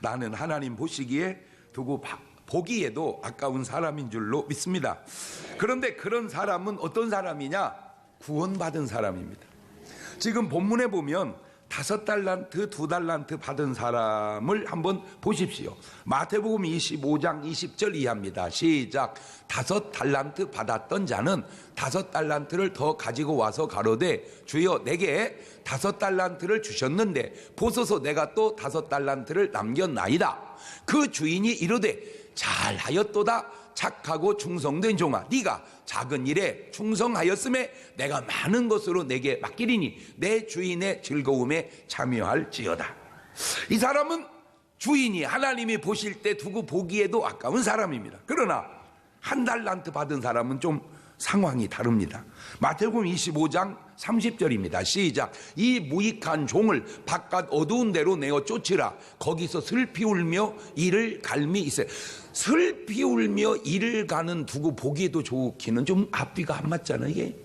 나는 하나님 보시기에 두고 보기에도 아까운 사람인 줄로 믿습니다. 그런데 그런 사람은 어떤 사람이냐? 구원받은 사람입니다. 지금 본문에 보면 5달란트, 2달란트 받은 사람을 한번 보십시오. 마태복음 25장 20절 이하입니다. 시작. 5달란트 받았던 자는 5달란트를 더 가지고 와서 가로되 주여 내게 5달란트를 주셨는데 보소서 내가 또 5달란트를 남겼나이다. 그 주인이 이르되 잘하였도다 착하고 충성된 종아, 네가 작은 일에 충성하였음에 내가 많은 것으로 내게 맡기리니 내 주인의 즐거움에 참여할지어다. 이 사람은 주인이 하나님이 보실 때 두고 보기에도 아까운 사람입니다. 그러나 1달란트 받은 사람은 좀 상황이 다릅니다. 마태복음 25장 30절입니다. 시작. 이 무익한 종을 바깥 어두운 데로 내어 쫓으라. 거기서 슬피 울며 이를 갈미 있어요. 슬피 울며 이를 가는 두고 보기에도 좋기는 좀 앞뒤가 안 맞잖아요, 이게.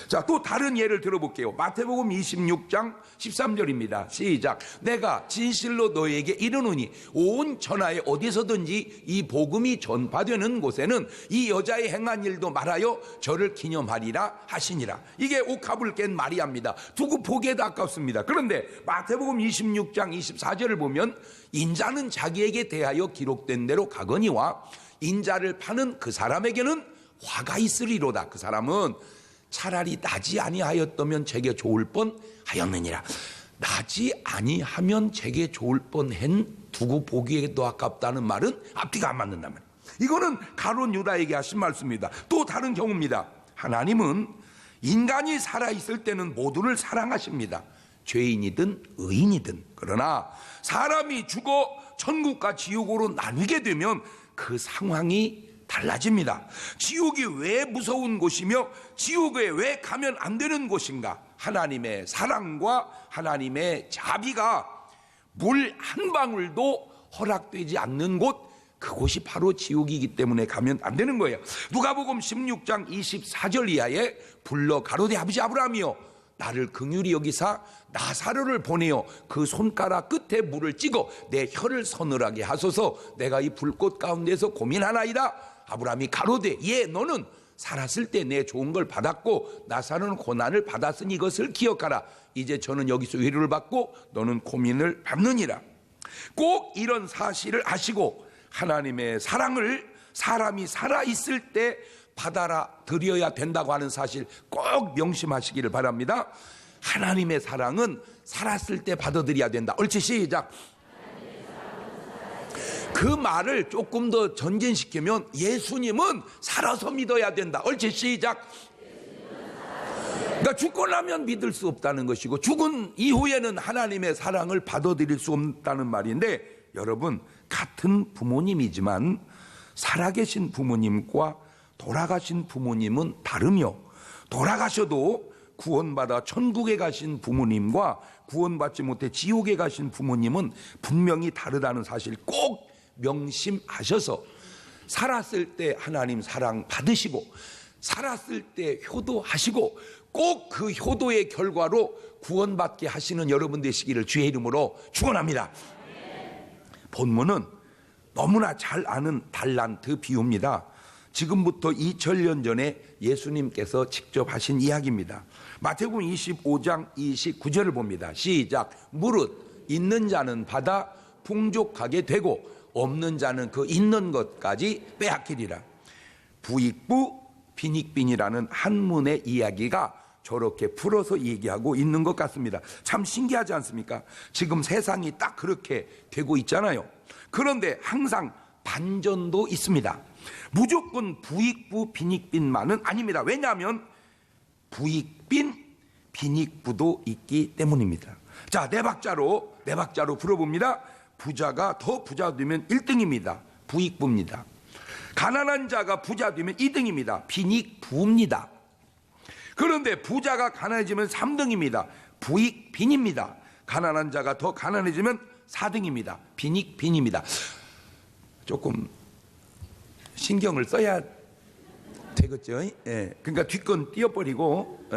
자, 또 다른 예를 들어볼게요. 마태복음 26장 13절입니다. 시작. 내가 진실로 너에게 이르노니 온 천하에 어디서든지 이 복음이 전파되는 곳에는 이 여자의 행한 일도 말하여 저를 기념하리라 하시니라. 이게 옥합을 깬 마리아입니다. 두고 보기에도 아깝습니다. 그런데 마태복음 26장 24절을 보면 인자는 자기에게 대하여 기록된 대로 가거니와 인자를 파는 그 사람에게는 화가 있으리로다. 그 사람은 차라리 나지 아니하였다면 제게 좋을 뻔하였느니라. 나지 아니하면 제게 좋을 뻔한 두고 보기에도 아깝다는 말은 앞뒤가 안 맞는단 말이에요. 이거는 가룟 유다에게 하신 말씀입니다. 또 다른 경우입니다. 하나님은 인간이 살아있을 때는 모두를 사랑하십니다. 죄인이든 의인이든. 그러나 사람이 죽어 천국과 지옥으로 나뉘게 되면 그 상황이 달라집니다. 지옥이 왜 무서운 곳이며 지옥에 왜 가면 안 되는 곳인가? 하나님의 사랑과 하나님의 자비가 물 한 방울도 허락되지 않는 곳, 그곳이 바로 지옥이기 때문에 가면 안 되는 거예요. 누가복음 16장 24절 이하에 불러 가로되 아버지 아브라함이여 나를 긍휼히 여기사 나사로를 보내어 그 손가락 끝에 물을 찍어 내 혀를 서늘하게 하소서. 내가 이 불꽃 가운데서 고민하나이다. 아브라함이 가로되 예 너는 살았을 때 내 좋은 걸 받았고 나사로는 고난을 받았으니 이것을 기억하라. 이제 저는 여기서 위로를 받고 너는 고민을 받느니라. 꼭 이런 사실을 아시고 하나님의 사랑을 사람이 살아있을 때 받아들여야 된다고 하는 사실 꼭 명심하시기를 바랍니다. 하나님의 사랑은 살았을 때 받아들여야 된다. 옳지, 시작. 그 말을 조금 더 전진시키면 예수님은 살아서 믿어야 된다. 옳지, 시작. 그러니까 죽고 나면 믿을 수 없다는 것이고 죽은 이후에는 하나님의 사랑을 받아들일 수 없다는 말인데, 여러분 같은 부모님이지만 살아계신 부모님과 돌아가신 부모님은 다르며, 돌아가셔도 구원받아 천국에 가신 부모님과 구원받지 못해 지옥에 가신 부모님은 분명히 다르다는 사실 꼭 명심하셔서 살았을 때 하나님 사랑 받으시고 살았을 때 효도하시고 꼭 그 효도의 결과로 구원받게 하시는 여러분 되시기를 주의 이름으로 축원합니다. 본문은 너무나 잘 아는 달란트 비유입니다. 지금부터 2000년 전에 예수님께서 직접 하신 이야기입니다. 마태복음 25장 29절을 봅니다. 시작. 무릇 있는 자는 받아 풍족하게 되고 없는 자는 그 있는 것까지 빼앗기리라. 부익부 빈익빈이라는 한문의 이야기가 저렇게 풀어서 얘기하고 있는 것 같습니다. 참 신기하지 않습니까? 지금 세상이 딱 그렇게 되고 있잖아요. 그런데 항상 반전도 있습니다. 무조건 부익부 빈익빈만은 아닙니다. 왜냐하면 부익빈 빈익부도 있기 때문입니다. 자, 네 박자로 풀어봅니다. 부자가 더 부자 되면 1등입니다. 부익부입니다. 가난한 자가 부자 되면 2등입니다. 빈익부입니다. 그런데 부자가 가난해지면 3등입니다. 부익빈입니다. 가난한 자가 더 가난해지면 4등입니다. 빈익빈입니다. 조금 신경을 써야 되겠죠? 예. 그러니까 뒷건 띄어버리고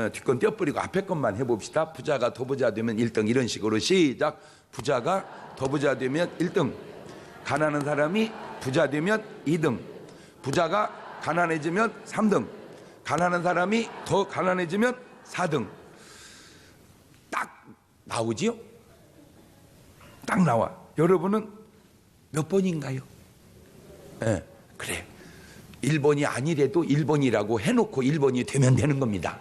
앞에 것만 해봅시다. 부자가 더 부자 되면 1등 이런 식으로 시작. 부자가 더 부자 되면 1등, 가난한 사람이 부자 되면 2등, 부자가 가난해지면 3등, 가난한 사람이 더 가난해지면 4등. 딱 나오지요? 딱 나와. 여러분은 몇 번인가요? 예, 그래. 1번이 아니래도 1번이라고 해놓고 1번이 되면 되는 겁니다.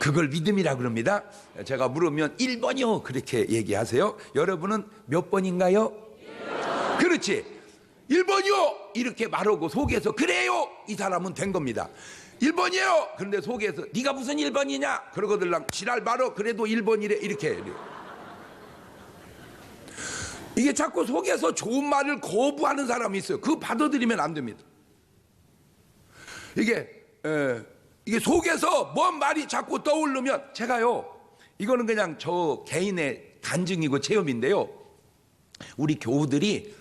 그걸 믿음이라 그럽니다. 제가 물으면 1번이요 그렇게 얘기하세요. 여러분은 몇 번인가요? 1번. 그렇지. 1번이요 이렇게 말하고 속에서 그래요 이 사람은 된 겁니다. 1번이에요. 그런데 속에서 네가 무슨 1번이냐 그러거들랑 지랄 말어 그래도 1번이래 이렇게. 이게 자꾸 속에서 좋은 말을 거부하는 사람이 있어요. 그거 받아들이면 안 됩니다. 이게 속에서 뭔 말이 자꾸 떠오르면 제가요, 이거는 그냥 저 개인의 간증이고 체험인데요. 우리 교우들이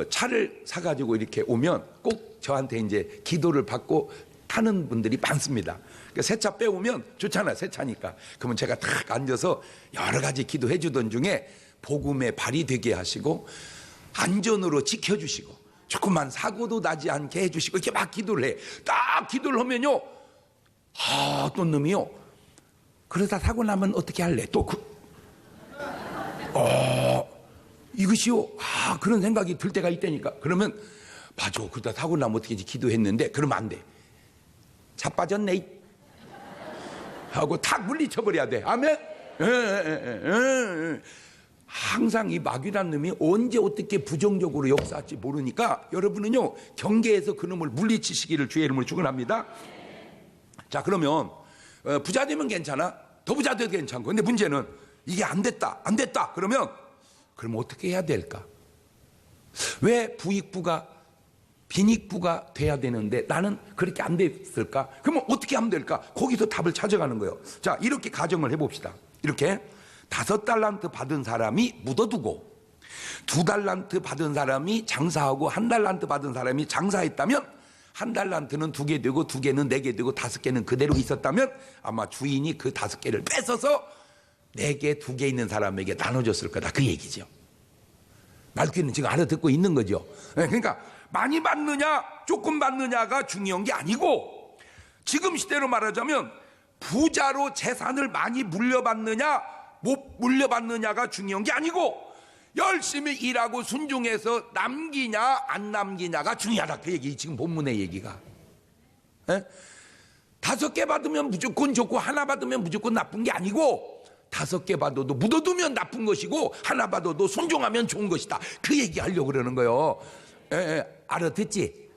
차를 사가지고 이렇게 오면 꼭 저한테 이제 기도를 받고 타는 분들이 많습니다. 새 차 빼오면 좋잖아요. 새 차니까. 그러면 제가 탁 앉아서 여러 가지 기도해 주던 중에 복음의 발이 되게 하시고 안전으로 지켜주시고 조금만 사고도 나지 않게 해주시고 이렇게 막 기도를 해. 딱 기도를 하면요, 어떤 놈이요, 그러다 사고 나면 어떻게 할래? 또 이것이요, 그런 생각이 들 때가 있다니까. 그러면 맞아, 그러다 사고 나면 어떻게 하지? 기도했는데 그러면 안 돼. 자 빠졌네 하고 탁 물리쳐버려야 돼. 아멘. 항상 이 마귀란 놈이 언제 어떻게 부정적으로 역사할지 모르니까 여러분은요, 경계에서 그놈을 물리치시기를 주의 이름으로 축원합니다. 자, 그러면 부자 되면 괜찮아, 더 부자 돼도 괜찮고, 근데 문제는 이게 안 됐다 그러면 그럼 어떻게 해야 될까? 왜 부익부가 빈익부가 돼야 되는데 나는 그렇게 안 됐을까? 그러면 어떻게 하면 될까? 거기서 답을 찾아가는 거예요. 자, 이렇게 가정을 해봅시다. 이렇게 5달란트 받은 사람이 묻어두고 2달란트 받은 사람이 장사하고 1달란트 받은 사람이 장사했다면 1달란트는 2개 되고 2개는 4개 되고 5개는 그대로 있었다면 아마 주인이 그 5개를 뺏어서 4개, 2개 있는 사람에게 나눠줬을 거다, 그 얘기죠. 말귀는 지금 알아듣고 있는 거죠. 그러니까 많이 받느냐 조금 받느냐가 중요한 게 아니고, 지금 시대로 말하자면 부자로 재산을 많이 물려받느냐 못 물려받느냐가 중요한 게 아니고 열심히 일하고 순종해서 남기냐 안 남기냐가 중요하다, 그 얘기. 지금 본문의 얘기가 5개 받으면 무조건 좋고 하나 받으면 무조건 나쁜 게 아니고 5개 받아도 묻어두면 나쁜 것이고 하나 받아도 순종하면 좋은 것이다, 그 얘기 하려고 그러는 거예요. 알아듣지?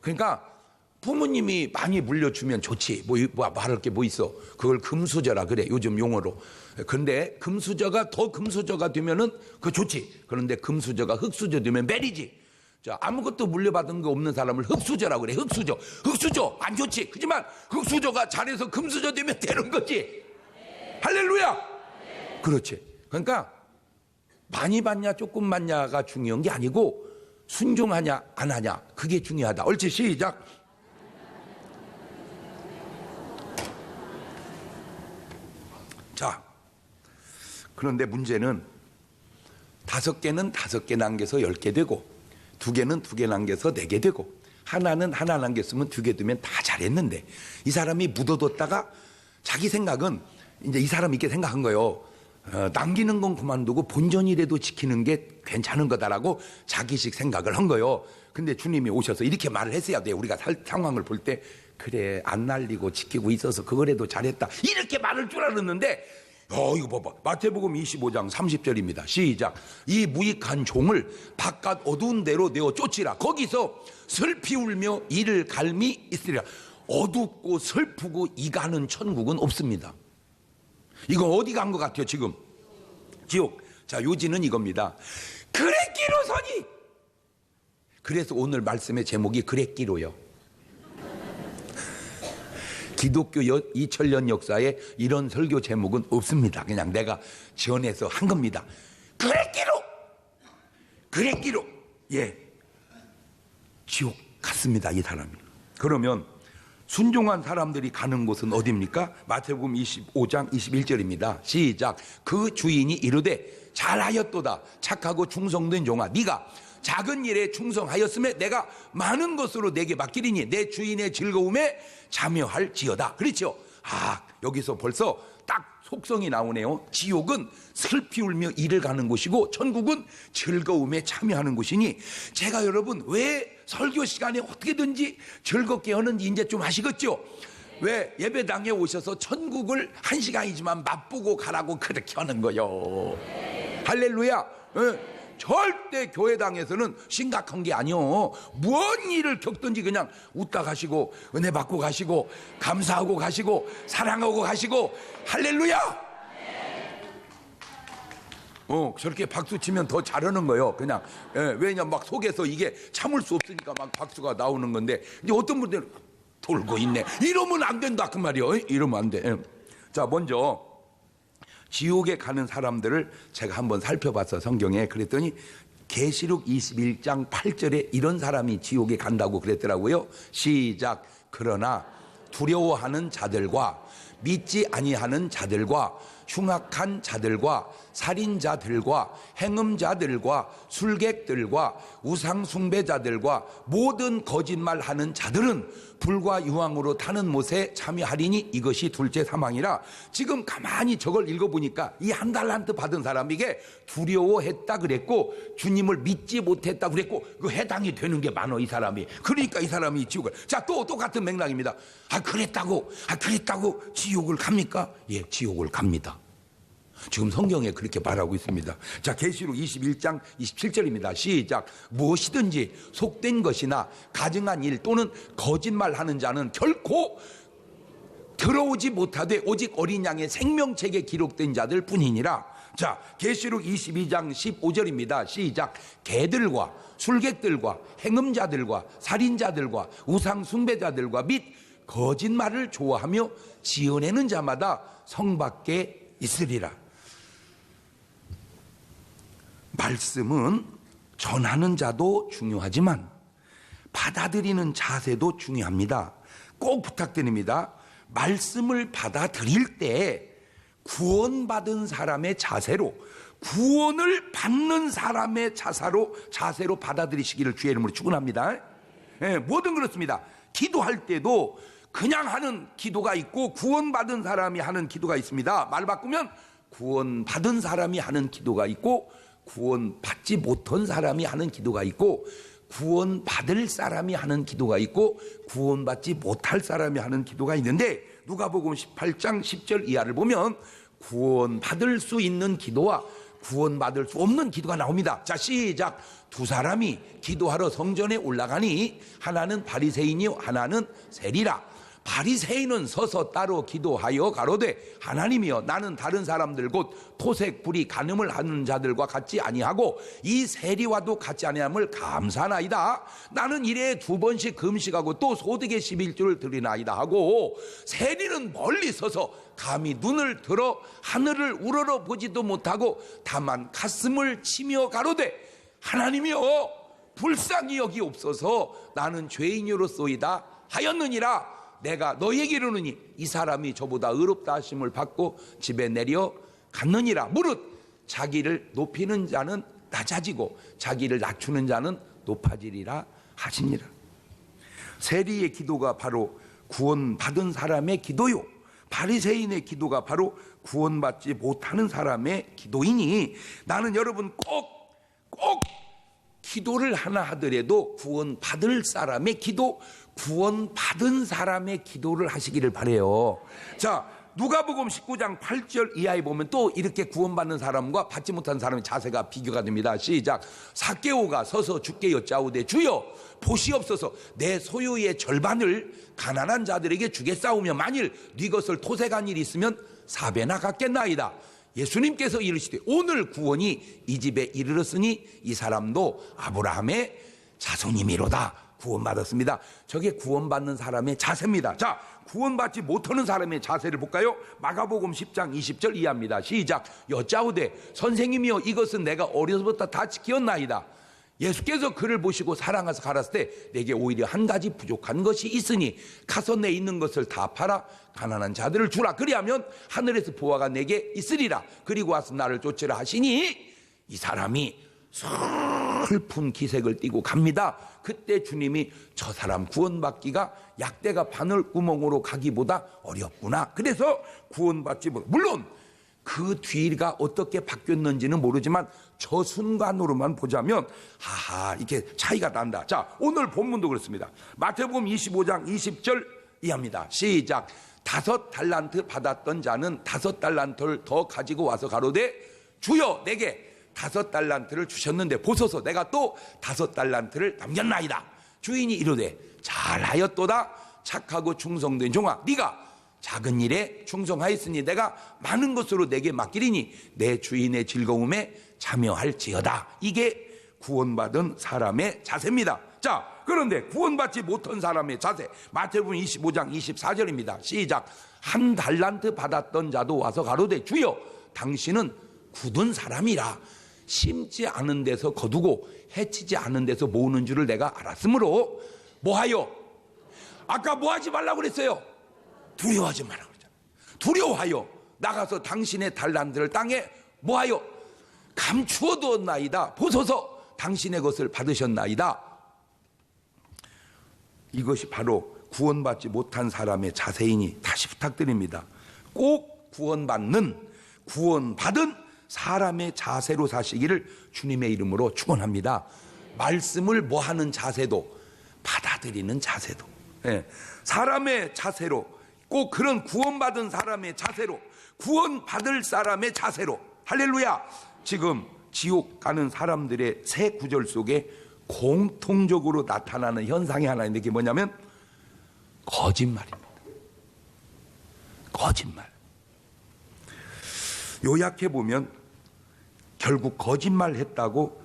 그러니까 부모님이 많이 물려주면 좋지. 뭐 말할 게 뭐 있어. 그걸 금수저라 그래, 요즘 용어로. 근데 금수저가 더 금수저가 되면은 그거 좋지. 그런데 금수저가 흙수저 되면 매리지. 자, 아무것도 물려받은 거 없는 사람을 흙수저라 그래. 흙수저 안 좋지. 그렇지만 흙수저가 잘해서 금수저 되면 되는 거지. 할렐루야. 그렇지. 그러니까 많이 받냐 조금 받냐가 중요한 게 아니고 순종하냐 안 하냐, 그게 중요하다. 옳지, 시작. 자, 그런데 문제는 5개는 5개 남겨서 10개 되고 2개는 2개 남겨서 4개 되고 하나는 하나 남겼으면 2개 두면 다 잘했는데 이 사람이 묻어뒀다가 자기 생각은 이제 이 사람이 이렇게 생각한 거예요. 남기는 건 그만두고 본전이라도 지키는 게 괜찮은 거다라고 자기식 생각을 한 거예요. 근데 주님이 오셔서 이렇게 말을 했어야 돼요. 우리가 상황을 볼 때 그래, 안 날리고 지키고 있어서 그거라도 잘했다, 이렇게 말할 줄 알았는데 이거 봐봐. 마태복음 25장 30절입니다. 시작. 이 무익한 종을 바깥 어두운 데로 내어 쫓으라. 거기서 슬피 울며 이를 갈미 있으리라. 어둡고 슬프고 이가는 천국은 없습니다. 이거 어디 간 것 같아요 지금? 지옥. 자, 요지는 이겁니다. 그랬기로 서니. 그래서 오늘 말씀의 제목이 그랬기로요. 기독교 2000년 역사에 이런 설교 제목은 없습니다. 그냥 내가 지어내서 한 겁니다. 그랬기로. 예, 지옥 갔습니다 이 사람이. 그러면 순종한 사람들이 가는 곳은 어디입니까? 마태복음 25장 21절입니다. 시작. 그 주인이 이르되 잘하였도다 착하고 충성된 종아, 네가 작은 일에 충성하였음에 내가 많은 것으로 내게 맡기리니 내 주인의 즐거움에 참여할지어다. 그렇죠? 여기서 벌써 딱 속성이 나오네요. 지옥은 슬피 울며 이를 가는 곳이고 천국은 즐거움에 참여하는 곳이니, 제가 여러분 왜 설교 시간에 어떻게든지 즐겁게 하는지 이제 좀 아시겠죠? 왜 예배당에 오셔서 천국을 1시간이지만 맛보고 가라고 그렇게 하는 거요. 할렐루야. 절대 교회당에서는 심각한 게 아니요. 무슨 일을 겪든지 그냥 웃다 가시고 은혜 받고 가시고 감사하고 가시고 사랑하고 가시고. 할렐루야. 저렇게 박수 치면 더 잘하는 거예요. 그냥 왜냐 막 속에서 이게 참을 수 없으니까 막 박수가 나오는 건데, 이제 어떤 분들은 돌고 있네, 이러면 안 된다 그 말이요. 이러면 안 돼. 자, 먼저 지옥에 가는 사람들을 제가 한번 살펴봤어, 성경에. 그랬더니 계시록 21장 8절에 이런 사람이 지옥에 간다고 그랬더라고요. 시작. 그러나 두려워하는 자들과 믿지 아니하는 자들과 흉악한 자들과 살인자들과 행음자들과 술객들과 우상숭배자들과 모든 거짓말하는 자들은 불과 유황으로 타는 못에 참여하리니 이것이 둘째 사망이라. 지금 가만히 저걸 읽어보니까 이 한 달란트 받은 사람에게 두려워했다 그랬고 주님을 믿지 못했다 그랬고 그 해당이 되는 게 많어, 이 사람이. 그러니까 이 사람이 지옥을. 자, 또 똑같은 맥락입니다. 그랬다고 지옥을 갑니까? 예, 지옥을 갑니다. 지금 성경에 그렇게 말하고 있습니다. 자, 계시록 21장 27절입니다. 시작. 무엇이든지 속된 것이나 가증한 일 또는 거짓말하는 자는 결코 들어오지 못하되 오직 어린 양의 생명책에 기록된 자들 뿐이니라. 자, 계시록 22장 15절입니다. 시작. 개들과 술객들과 행음자들과 살인자들과 우상 숭배자들과 및 거짓말을 좋아하며 지어내는 자마다 성 밖에 있으리라. 말씀은 전하는 자도 중요하지만 받아들이는 자세도 중요합니다. 꼭 부탁드립니다. 말씀을 받아들일 때 구원받은 사람의 자세로, 구원을 받는 사람의 자세로 받아들이시기를 주의 이름으로 축원합니다. 뭐든 그렇습니다. 기도할 때도 그냥 하는 기도가 있고 구원받은 사람이 하는 기도가 있습니다. 말 바꾸면 구원받은 사람이 하는 기도가 있고 구원받지 못한 사람이 하는 기도가 있고 구원받을 사람이 하는 기도가 있고 구원받지 못할 사람이 하는 기도가 있는데, 누가복음 18장 10절 이하를 보면 구원받을 수 있는 기도와 구원받을 수 없는 기도가 나옵니다. 자, 시작. 두 사람이 기도하러 성전에 올라가니 하나는 바리새인이요 하나는 세리라. 바리새인은 서서 따로 기도하여 가로되 하나님이여, 나는 다른 사람들 곧 토색 불의 간음을 하는 자들과 같지 아니하고 이 세리와도 같지 아니함을 감사하나이다. 나는 일에 2번씩 금식하고 또 소득의 11조를 드리나이다 하고, 세리는 멀리 서서 감히 눈을 들어 하늘을 우러러 보지도 못하고 다만 가슴을 치며 가로되 하나님이여, 불쌍히 여기옵소서, 나는 죄인으로소이다 하였느니라. 내가 너에게 이르노니 이 사람이 저보다 의롭다 하심을 받고 집에 내려 갔느니라. 무릇 자기를 높이는 자는 낮아지고 자기를 낮추는 자는 높아지리라 하시니라. 세리의 기도가 바로 구원받은 사람의 기도요, 바리새인의 기도가 바로 구원받지 못하는 사람의 기도이니, 나는 여러분 꼭 기도를 하나 하더라도 구원받을 사람의 기도, 구원받은 사람의 기도를 하시기를 바라요. 자, 누가복음 19장 8절 이하에 보면 또 이렇게 구원받는 사람과 받지 못한 사람의 자세가 비교가 됩니다. 시작. 삭개오가 서서 주께 여짜오되 주여, 보시옵소서, 내 소유의 절반을 가난한 자들에게 주겠사오며 만일 네 것을 토색한 일이 있으면 4배나 갚겠나이다. 예수님께서 이르시되 오늘 구원이 이 집에 이르렀으니 이 사람도 아브라함의 자손이미로다. 구원받았습니다. 저게 구원받는 사람의 자세입니다. 자, 구원받지 못하는 사람의 자세를 볼까요? 마가복음 10장 20절 이하입니다. 시작. 여짜오되 선생님이여, 이것은 내가 어려서부터 다 지켰나이다. 예수께서 그를 보시고 사랑하사 가라사 때 내게 오히려 한 가지 부족한 것이 있으니 가서 내 있는 것을 다 팔아 가난한 자들을 주라. 그리하면 하늘에서 보화가 내게 있으리라. 그리고 와서 나를 쫓으라 하시니 이 사람이 슬픈 기색을 띠고 갑니다. 그때 주님이 저 사람 구원받기가 약대가 바늘구멍으로 가기보다 어렵구나. 그래서 구원받지 못. 물론 그 뒤가 어떻게 바뀌었는지는 모르지만 저 순간으로만 보자면 하하 이렇게 차이가 난다. 자, 오늘 본문도 그렇습니다. 마태복음 25장 20절 이하입니다. 시작. 5달란트 받았던 자는 5달란트를 더 가지고 와서 가로되 주여 내게 5달란트를 주셨는데 보소서 내가 또 5달란트를 남겼나이다. 주인이 이르되 잘하였도다. 착하고 충성된 종아, 네가 작은 일에 충성하였으니 내가 많은 것으로 내게 맡기리니 내 주인의 즐거움에 참여할지어다. 이게 구원받은 사람의 자세입니다. 자, 그런데 구원받지 못한 사람의 자세, 마태복음 25장 24절입니다. 시작. 1달란트 받았던 자도 와서 가로되 주여 당신은 굳은 사람이라 심지 않은 데서 거두고 해치지 않은 데서 모으는 줄을 내가 알았으므로 뭐하여? 아까 뭐하지 말라고 그랬어요? 두려워하지 말라고 그랬잖아요. 두려워하여 나가서 당신의 달란트를 땅에 뭐하여? 감추어두었나이다. 보소서 당신의 것을 받으셨나이다. 이것이 바로 구원받지 못한 사람의 자세이니 다시 부탁드립니다. 꼭 구원받은 사람의 자세로 사시기를 주님의 이름으로 축원합니다. 말씀을 뭐하는 자세도 받아들이는 자세도, 사람의 자세로, 꼭 그런 구원받은 사람의 자세로, 구원받을 사람의 자세로. 할렐루야. 지금 지옥 가는 사람들의 세 구절 속에 공통적으로 나타나는 현상이 하나 있는데 그게 뭐냐면 거짓말입니다. 거짓말. 요약해 보면 결국 거짓말했다고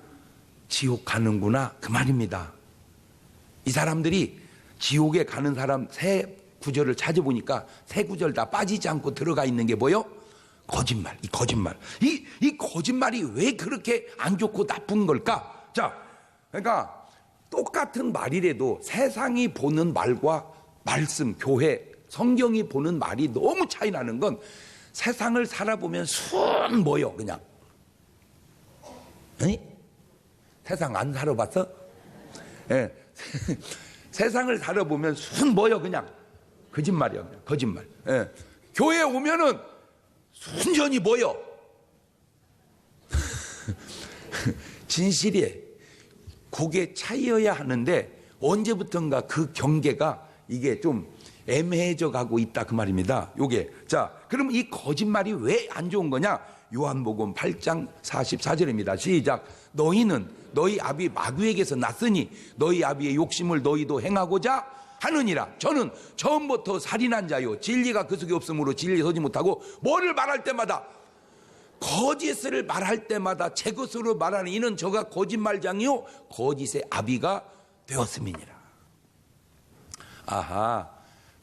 지옥 가는구나 그 말입니다. 이 사람들이 지옥에 가는 사람 세 구절을 찾아보니까 세 구절 다 빠지지 않고 들어가 있는 게 뭐요? 거짓말. 이 거짓말. 이 거짓말이 왜 그렇게 안 좋고 나쁜 걸까? 자, 그러니까 똑같은 말이라도 세상이 보는 말과 말씀, 교회, 성경이 보는 말이 너무 차이 나는 건 세상을 살아보면 순 뭐요 그냥. 세상 안 살아봤어? 예. 세상을 살아보면 순 뭐요 그냥. 거짓말이야 그냥. 거짓말. 예. 교회에 오면은 순전히 뭐요? 진실이에요. 그게 차이여야 하는데 언제부턴가 그 경계가 이게 좀 애매해져 가고 있다 그 말입니다. 요게. 자, 그럼 이 거짓말이 왜 안 좋은 거냐? 요한복음 8장 44절입니다. 시작. 너희는 너희 아비 마귀에게서 났으니 너희 아비의 욕심을 너희도 행하고자 하느니라. 저는 처음부터 살인한 자요 진리가 그 속에 없으므로 진리에 서지 못하고 뭐를 말할 때마다 거짓을 말할 때마다 제 것으로 말하는 이는 저가 거짓말장이요 거짓의 아비가 되었음이니라. 아하,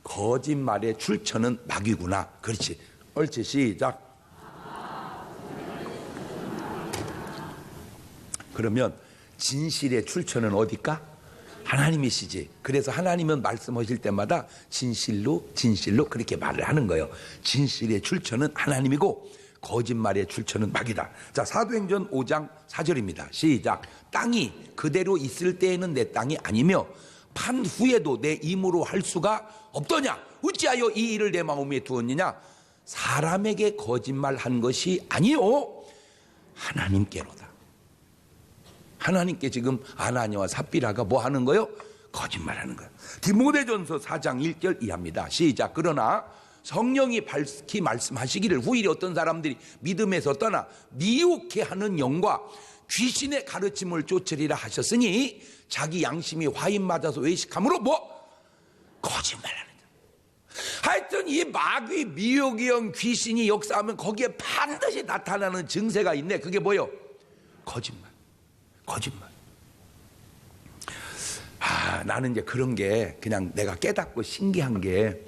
거짓말의 출처는 마귀구나. 그렇지. 옳지. 시작. 그러면 진실의 출처는 어디일까? 하나님이시지. 그래서 하나님은 말씀하실 때마다 진실로 그렇게 말을 하는 거예요. 진실의 출처는 하나님이고 거짓말의 출처는 마귀다. 자, 사도행전 5장 4절입니다. 시작. 땅이 그대로 있을 때에는 내 땅이 아니며 판 후에도 내 임으로 할 수가 없더냐. 어찌하여 이 일을 내 마음에 두었느냐. 사람에게 거짓말한 것이 아니요 하나님께로다. 하나님께 지금 아나니와 삽비라가 뭐 하는 거요? 거짓말하는 거예요. 디모데전서 4장 1절 이하입니다. 시작. 그러나 성령이 밝히 말씀하시기를 후일에 어떤 사람들이 믿음에서 떠나 미혹해 하는 영과 귀신의 가르침을 쫓으리라 하셨으니 자기 양심이 화인 맞아서 외식함으로 뭐? 거짓말하는 거예요. 하여튼 이 마귀, 미혹의 영, 귀신이 역사하면 거기에 반드시 나타나는 증세가 있네. 그게 뭐요? 거짓말. 거짓말. 나는 이제 그런 게 그냥 내가 깨닫고 신기한 게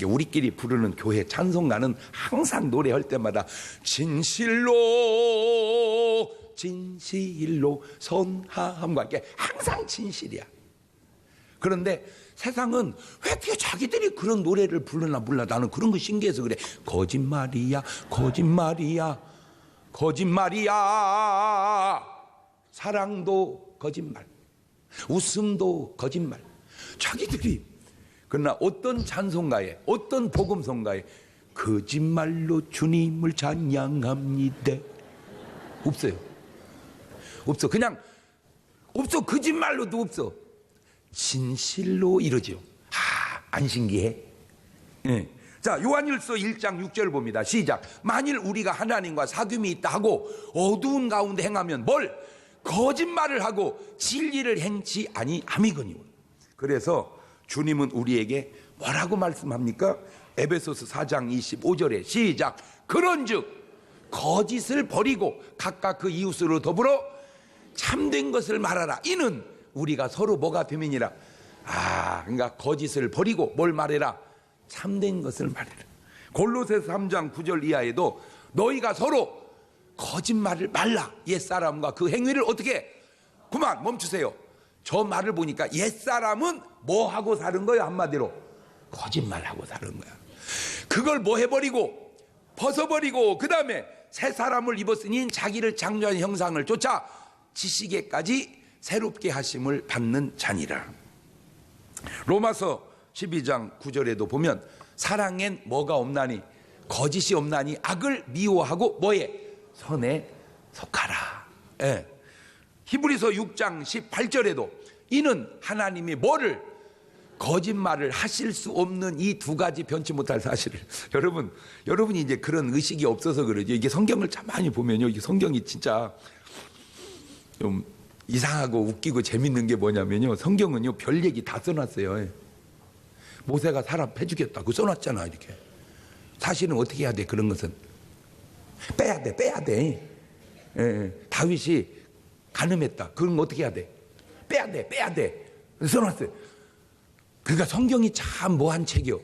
우리끼리 부르는 교회 찬송가는 항상 노래할 때마다 진실로 진실로 선함과 함께 항상 진실이야. 그런데 세상은 왜 이렇게 자기들이 그런 노래를 부르나 몰라. 나는 그런 거 신기해서 그래. 거짓말이야, 거짓말이야, 거짓말이야. 사랑도 거짓말, 웃음도 거짓말. 자기들이. 그러나 어떤 찬송가에, 어떤 복음성가에 거짓말로 주님을 찬양합니다. 없어요. 없어. 그냥 없어. 거짓말로도 없어. 진실로 이러죠. 안 신기해? 네. 자, 요한일서 1장 6절 봅니다. 시작. 만일 우리가 하나님과 사귐이 있다 하고 어두운 가운데 행하면 뭘? 거짓말을 하고 진리를 행치 아니함이거니와. 그래서 주님은 우리에게 뭐라고 말씀합니까? 에베소서 4장 25절에 시작. 그런즉 거짓을 버리고 각각 그 이웃으로 더불어 참된 것을 말하라. 이는 우리가 서로 뭐가 되면이라. 그러니까 거짓을 버리고 뭘 말해라? 참된 것을 말해라. 골로새서 3장 9절 이하에도 너희가 서로 거짓말을 말라. 옛사람과 그 행위를 어떻게? 그만 멈추세요. 저 말을 보니까 옛사람은 뭐 하고 사는 거예요? 한마디로 거짓말하고 사는 거야. 그걸 뭐 해버리고 벗어버리고 그 다음에 새 사람을 입었으니 자기를 창조한 형상을 쫓아 지시게까지 새롭게 하심을 받는 자니라. 로마서 12장 9절에도 보면 사랑엔 뭐가 없나니 거짓이 없나니 악을 미워하고 뭐에? 선에 속하라. 예. 히브리서 6장 18절에도 이는 하나님이 뭐를? 거짓말을 하실 수 없는 이 두 가지 변치 못할 사실을. 여러분이 이제 그런 의식이 없어서 그러죠. 이게 성경을 참 많이 보면요, 이게 성경이 진짜 좀 이상하고 웃기고 재밌는 게 뭐냐면요, 성경은요 별 얘기 다 써놨어요. 모세가 사람 패주겠다고 써놨잖아. 이렇게. 사실은 어떻게 해야 돼? 그런 것은 빼야 돼. 다윗이 간음했다. 그건 어떻게 해야 돼? 빼야 돼. 써놨어요. 그러니까 성경이 참 뭐한 책이요.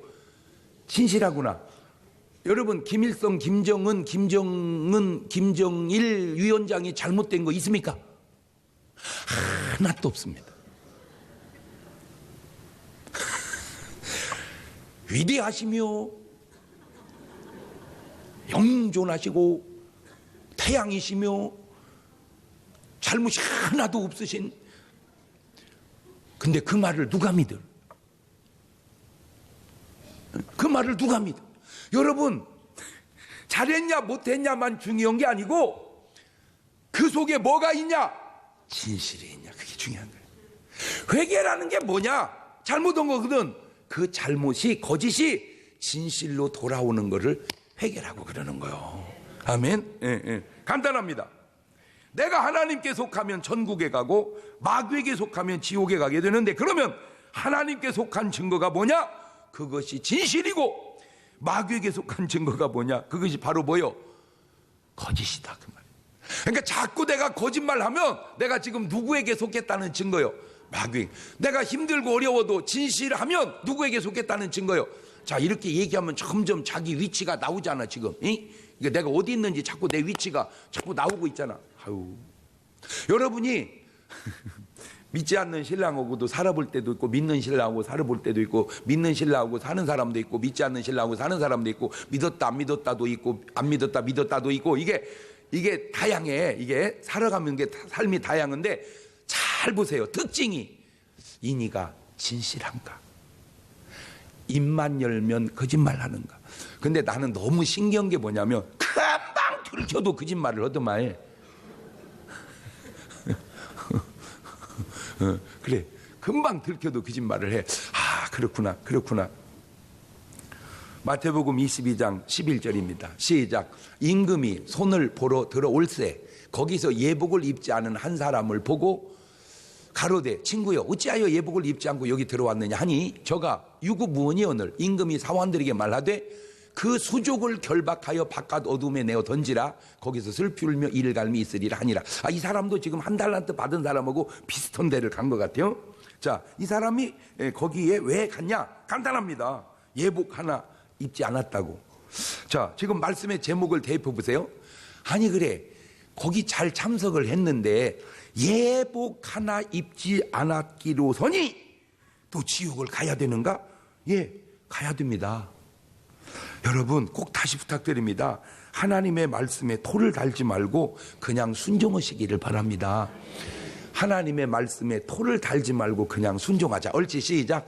진실하구나. 여러분, 김일성, 김정은, 김정일 위원장이 잘못된 거 있습니까? 하나도 없습니다. 위대하시며 영존하시고 태양이시며 잘못이 하나도 없으신, 근데 그 말을 누가 믿을? 그 말을 누가 믿어? 여러분, 잘했냐 못했냐만 중요한 게 아니고 그 속에 뭐가 있냐? 진실이 있냐? 그게 중요한 거예요. 회개라는 게 뭐냐? 잘못한 거거든. 그 잘못이, 거짓이 진실로 돌아오는 거를 회개라고 그러는 거예요. 아멘. 간단합니다. 내가 하나님께 속하면 천국에 가고 마귀에게 속하면 지옥에 가게 되는데, 그러면 하나님께 속한 증거가 뭐냐? 그것이 진실이고, 마귀에게 속한 증거가 뭐냐? 그것이 바로 뭐요? 거짓이다, 그 말. 그러니까 자꾸 내가 거짓말하면 내가 지금 누구에게 속했다는 증거요? 마귀. 내가 힘들고 어려워도 진실하면 누구에게 속했다는 증거요? 자, 이렇게 얘기하면 점점 자기 위치가 나오잖아 지금. 그러니까 내가 어디 있는지 자꾸 내 위치가 자꾸 나오고 있잖아. 여러분이 믿지 않는 신랑하고도 살아볼 때도 있고, 믿는 신랑하고 살아볼 때도 있고, 믿는 신랑하고 사는 사람도 있고, 믿지 않는 신랑하고 사는 사람도 있고, 믿었다 안 믿었다도 있고, 안 믿었다 믿었다도 있고, 이게 다양해. 이게 살아가는 게 삶이 다양한데, 잘 보세요. 특징이 인이가 진실한가, 입만 열면 거짓말하는가. 근데 나는 너무 신기한 게 뭐냐면 금방 들켜도 거짓말을 하더만. 그래, 금방 들켜도 거짓말을 해. 그렇구나. 마태복음 22장 11절입니다. 시작. 임금이 손을 보러 들어올세 거기서 예복을 입지 않은 한 사람을 보고 가로되 친구여 어찌하여 예복을 입지 않고 여기 들어왔느냐 하니 저가 유구무원이오늘 임금이 사원들에게 말하되 그 수족을 결박하여 바깥 어둠에 내어 던지라 거기서 슬피 울며 이를 갈미 있으리라 하니라. 이 사람도 지금 한 달란트 받은 사람하고 비슷한 데를 간 것 같아요. 자, 이 사람이 거기에 왜 갔냐? 간단합니다. 예복 하나 입지 않았다고. 자, 지금 말씀의 제목을 대입해 보세요. 아니 그래, 거기 잘 참석을 했는데 예복 하나 입지 않았기로서니 또 지옥을 가야 되는가? 예, 가야 됩니다. 여러분 꼭 다시 부탁드립니다. 하나님의 말씀에 토를 달지 말고 그냥 순종하시기를 바랍니다. 하나님의 말씀에 토를 달지 말고 그냥 순종하자. 옳지, 시작.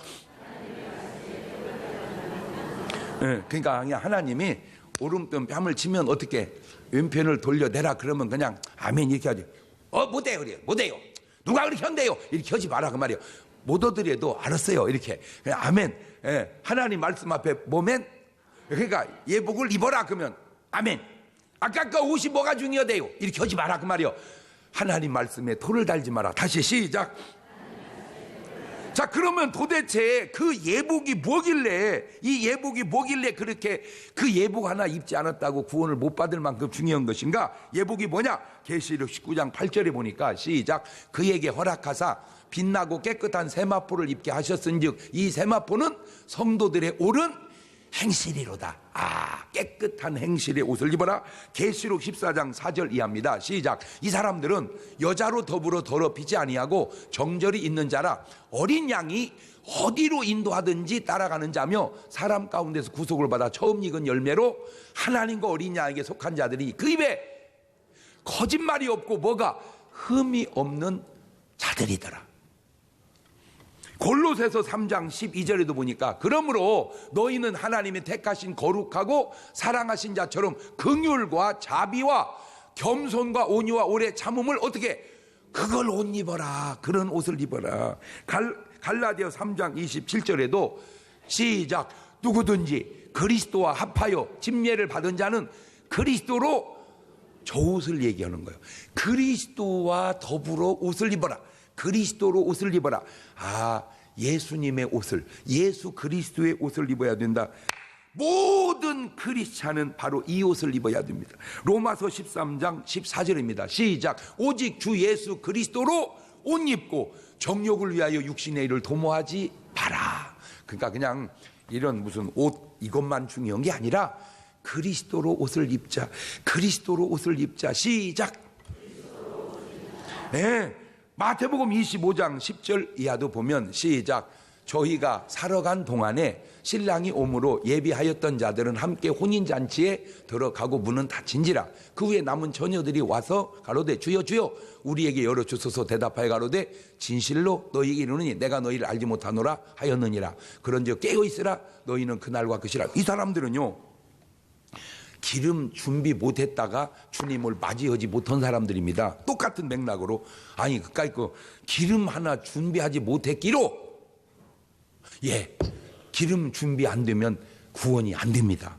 그러니까 그냥 하나님이 오른편 뺨을 치면 어떻게 왼편을 돌려내라 그러면 그냥 아멘 이렇게 하지. 못해요, 그래요. 못해요. 누가 그렇게 한대요? 이렇게 하지 마라 그 말이에요. 못 얻으려도 알았어요. 이렇게 그냥 아멘. 하나님 말씀 앞에 보면 그러니까 예복을 입어라 그러면 아멘. 아까 그 옷이 뭐가 중요해요? 이렇게 하지 마라 그 말이에요. 하나님 말씀에 토를 달지 마라. 다시 시작. 자, 그러면 도대체 그 예복이 뭐길래, 이 예복이 뭐길래 그렇게 그 예복 하나 입지 않았다고 구원을 못 받을 만큼 중요한 것인가? 예복이 뭐냐? 계시록 19장 8절에 보니까 시작. 그에게 허락하사 빛나고 깨끗한 세마포를 입게 하셨은즉 이 세마포는 성도들의 옳은 행실이로다. 깨끗한 행실의 옷을 입어라. 계시록 14장 4절 이하입니다. 시작. 이 사람들은 여자로 더불어 더럽히지 아니하고 정절이 있는 자라 어린 양이 어디로 인도하든지 따라가는 자며 사람 가운데서 구속을 받아 처음 익은 열매로 하나님과 어린 양에게 속한 자들이 그 입에 거짓말이 없고 뭐가 흠이 없는 자들이더라. 골로새서 3장 12절에도 보니까 그러므로 너희는 하나님의 택하신 거룩하고 사랑하신 자처럼 긍휼과 자비와 겸손과 온유와 오래 참음을 어떻게 그걸 옷 입어라. 그런 옷을 입어라. 갈라디아 3장 27절에도 시작. 누구든지 그리스도와 합하여 침례를 받은 자는 그리스도로 저 옷을 얘기하는 거예요. 그리스도와 더불어 옷을 입어라. 그리스도로 옷을 입어라. 예수님의 옷을, 예수 그리스도의 옷을 입어야 된다. 모든 크리스찬은 바로 이 옷을 입어야 됩니다. 로마서 13장 14절입니다. 시작. 오직 주 예수 그리스도로 옷 입고 정욕을 위하여 육신의 일을 도모하지 마라. 그러니까 그냥 이런 무슨 옷 이것만 중요한 게 아니라 그리스도로 옷을 입자. 그리스도로 옷을 입자. 시작. 네. 마태복음 25장 10절 이하도 보면 시작. 저희가 살아간 동안에 신랑이 오므로 예비하였던 자들은 함께 혼인잔치에 들어가고 문은 닫힌지라. 그 후에 남은 처녀들이 와서 가로되 주여 주여 우리에게 열어주소서. 대답하여 가로되 진실로 너희에게 이르노니 내가 너희를 알지 못하노라 하였느니라. 그런즉 깨어있으라 너희는 그날과 그 시라. 이 사람들은요 기름 준비 못했다가 주님을 맞이하지 못한 사람들입니다. 똑같은 맥락으로 그까이 그 기름 하나 준비하지 못했기로 기름 준비 안 되면 구원이 안 됩니다.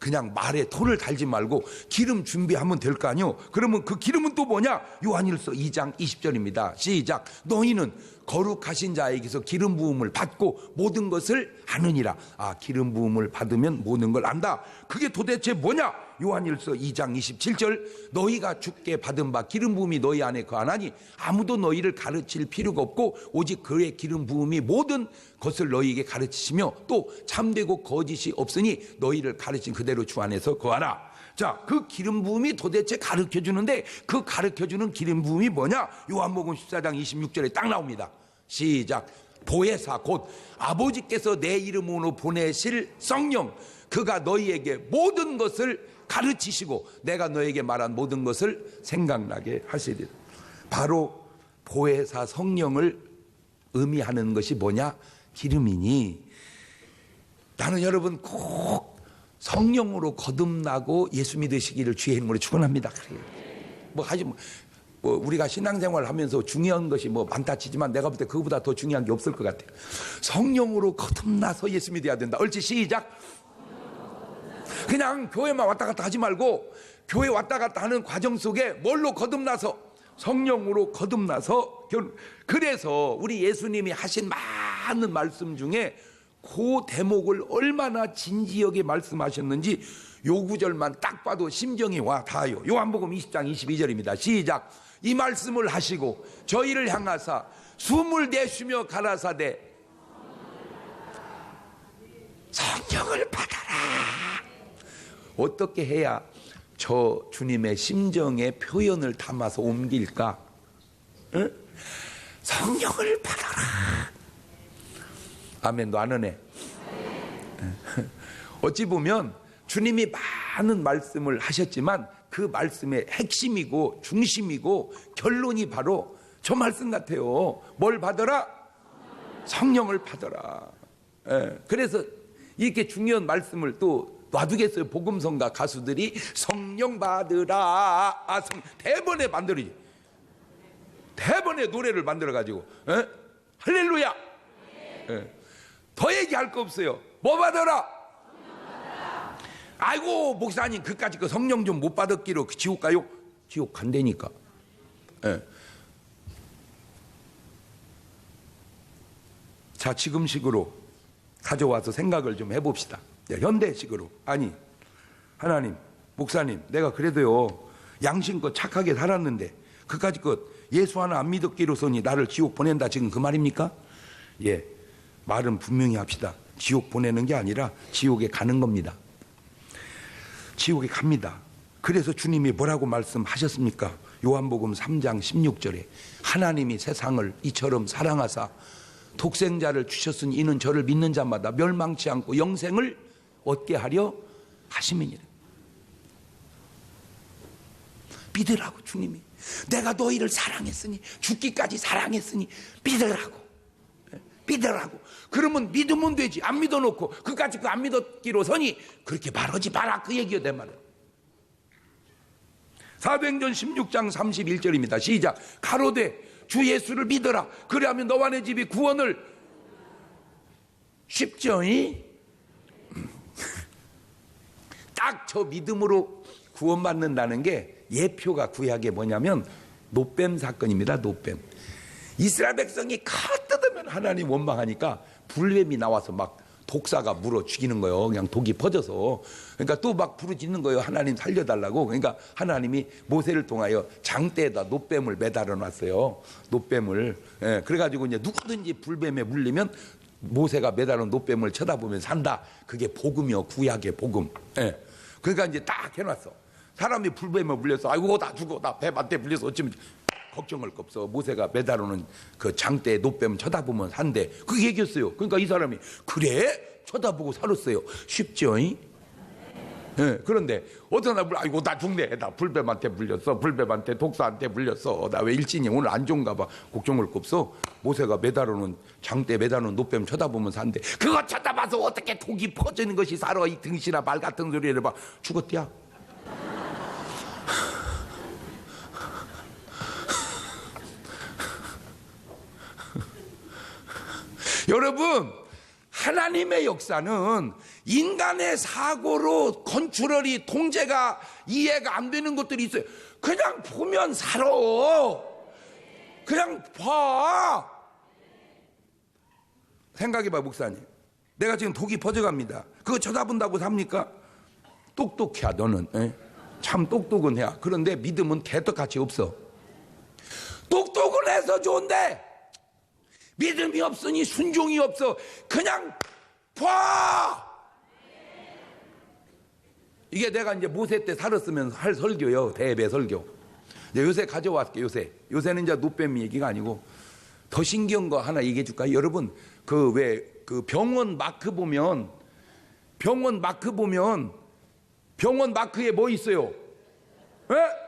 그냥 말에 토를 달지 말고 기름 준비하면 될 거 아니요. 그러면 그 기름은 또 뭐냐? 요한일서 2장 20절입니다. 시작. 너희는 거룩하신 자에게서 기름 부음을 받고 모든 것을 아느니라. 기름 부음을 받으면 모든 걸 안다. 그게 도대체 뭐냐? 요한일서 2장 27절. 너희가 주께 받은 바 기름 부음이 너희 안에 거하나니 아무도 너희를 가르칠 필요가 없고 오직 그의 기름 부음이 모든 것을 너희에게 가르치시며 또 참되고 거짓이 없으니 너희를 가르친 그대로 주 안에서 거하라. 자, 그 기름 부음이 도대체 가르쳐 주는데 그 가르쳐 주는 기름 부음이 뭐냐? 요한복음 14장 26절에 딱 나옵니다. 시작. 보혜사 곧 아버지께서 내 이름으로 보내실 성령 그가 너희에게 모든 것을 가르치시고 내가 너에게 말한 모든 것을 생각나게 하시리라. 바로 보혜사 성령을 의미하는 것이 뭐냐? 기름이니 나는 여러분 꼭 성령으로 거듭나고 예수 믿으시기를 주의 이름으로 축원합니다. 그래요. 우리가 신앙생활을 하면서 중요한 것이 많다 치지만 내가 볼 때 그거보다 더 중요한 게 없을 것 같아요. 성령으로 거듭나서 예수 믿어야 된다. 옳지, 시작. 그냥 교회만 왔다 갔다 하지 말고 교회 왔다 갔다 하는 과정 속에 뭘로 거듭나서 성령으로 거듭나서 그래서 우리 예수님이 하신 많은 말씀 중에 그 대목을 얼마나 진지하게 말씀하셨는지 요 구절만 딱 봐도 심정이 와 닿아요. 요한복음 20장 22절입니다. 시작. 이 말씀을 하시고 저희를 향하사 숨을 내쉬며 가라사대 성령을 받아라. 어떻게 해야 저 주님의 심정의 표현을 담아서 옮길까? 응? 성령을 받아라. 아멘도 안 하네. 어찌 보면 주님이 많은 말씀을 하셨지만 그 말씀의 핵심이고 중심이고 결론이 바로 저 말씀 같아요. 뭘 받아라? 성령을 받아라. 그래서 이렇게 중요한 말씀을 또 놔두겠어요. 복음성가 가수들이 성령 받으라. 대번에 만들어지. 대번에 노래를 만들어가지고 할렐루야. 더 얘기할 거 없어요. 뭐 받아라? 아이고 목사님 그까짓 거 성령 좀 못 받았기로 지옥 가요? 지옥 간다니까. 자, 지금식으로 가져와서 생각을 좀 해봅시다. 현대식으로. 아니, 하나님, 목사님, 내가 그래도요 양심껏 착하게 살았는데 그까짓 것 예수 하나 안 믿었기로서니 나를 지옥 보낸다, 지금 그 말입니까? 예, 말은 분명히 합시다. 지옥 보내는 게 아니라 지옥에 가는 겁니다. 지옥에 갑니다. 그래서 주님이 뭐라고 말씀하셨습니까? 요한복음 3장 16절에 하나님이 세상을 이처럼 사랑하사 독생자를 주셨으니 이는 저를 믿는 자마다 멸망치 않고 영생을 얻게 하려 하심이니라. 믿으라고. 주님이 내가 너희를 사랑했으니 죽기까지 사랑했으니 믿으라고. 그러면 믿으면 되지. 안 믿어놓고 그까짓 거 안 믿었기로서니 그렇게 말하지 마라, 그 얘기요 내 말은. 사도행전 16장 31절입니다 시작. 가로되 주 예수를 믿어라. 그리하면 너와 내 집이 구원을. 쉽죠? 딱 저 믿음으로 구원받는다는 게 예표가 구약에 뭐냐면 노뱀 사건입니다. 노뱀. 이스라엘 백성이 컷뜯으면 하나님 원망하니까 불뱀이 나와서 막 독사가 물어 죽이는 거예요. 그냥 독이 퍼져서. 그러니까 또 막 부르짖는 거예요. 하나님 살려달라고. 그러니까 하나님이 모세를 통하여 장대에다 노뱀을 매달아 놨어요. 노뱀을. 예, 그래가지고 이제 누구든지 불뱀에 물리면 모세가 매달은 노뱀을 쳐다보면 산다. 그게 복음이요. 구약의 복음. 예. 그러니까 이제 딱 해놨어. 사람이 불뱀에 물려서 아이고 나 죽어. 나 뱀한테 물려서 어쩌면 걱정할 거 없어. 모세가 매달아놓은 그 장대에 노뱀 쳐다보면 산대. 그게 얘기였어요. 그러니까 이 사람이 그래? 쳐다보고 살았어요. 쉽죠? 네, 그런데 어떤 날 아이고 나 죽네. 나 불뱀한테 물렸어. 불뱀한테 독사한테 물렸어. 나 왜 일진이 오늘 안 좋은가 봐. 걱정할 거 없어. 모세가 매달아놓은 장대에 매달아놓은 노뱀 쳐다보면 산대. 그거 쳐다봐서 어떻게 독이 퍼지는 것이 살아. 이 등신아 말 같은 소리를 해봐. 죽었디야. 여러분, 하나님의 역사는 인간의 사고로 컨트롤이 통제가 이해가 안 되는 것들이 있어요. 그냥 보면 살아. 그냥 봐. 생각해봐 목사님. 내가 지금 독이 퍼져갑니다. 그거 쳐다본다고 삽니까? 똑똑해야 너는. 참 똑똑은 해야. 그런데 믿음은 개떡같이 없어. 똑똑은 해서 좋은데 믿음이 없으니 순종이 없어. 그냥 봐. 이게 내가 이제 모세 때 살았으면 할 설교요. 대배 설교. 요새 가져왔게. 요새는 이제 노뱀 얘기가 아니고 더 신기한 거 하나 얘기해 줄까요? 여러분 그 병원 마크 보면 병원 마크에 뭐 있어요? 에?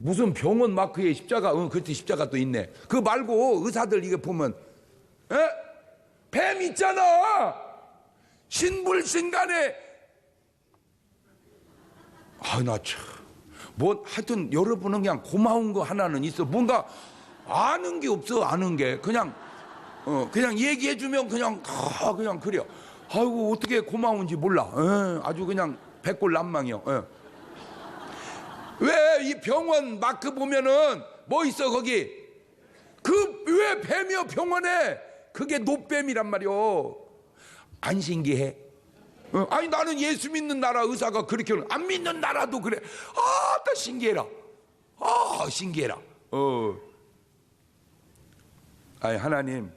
무슨 병원 마크에 십자가, 그렇지, 십자가 또 있네. 그거 말고 의사들 이거 보면, 뱀 있잖아! 신불신간에, 나 참. 하여튼 여러분은 그냥 고마운 거 하나는 있어. 뭔가 아는 게 없어, 아는 게. 그냥 얘기해주면 그냥 그래요. 아이고, 어떻게 고마운지 몰라. 아주 그냥 백골난망이요. 왜 이 병원 마크 보면은 뭐 있어 거기? 그 왜 뱀이요 병원에? 그게 노뱀이란 말이요. 안 신기해? 아니 나는 예수 믿는 나라 의사가 그렇게 안 믿는 나라도 그래. 다 신기해라. 신기해라. 아니 하나님,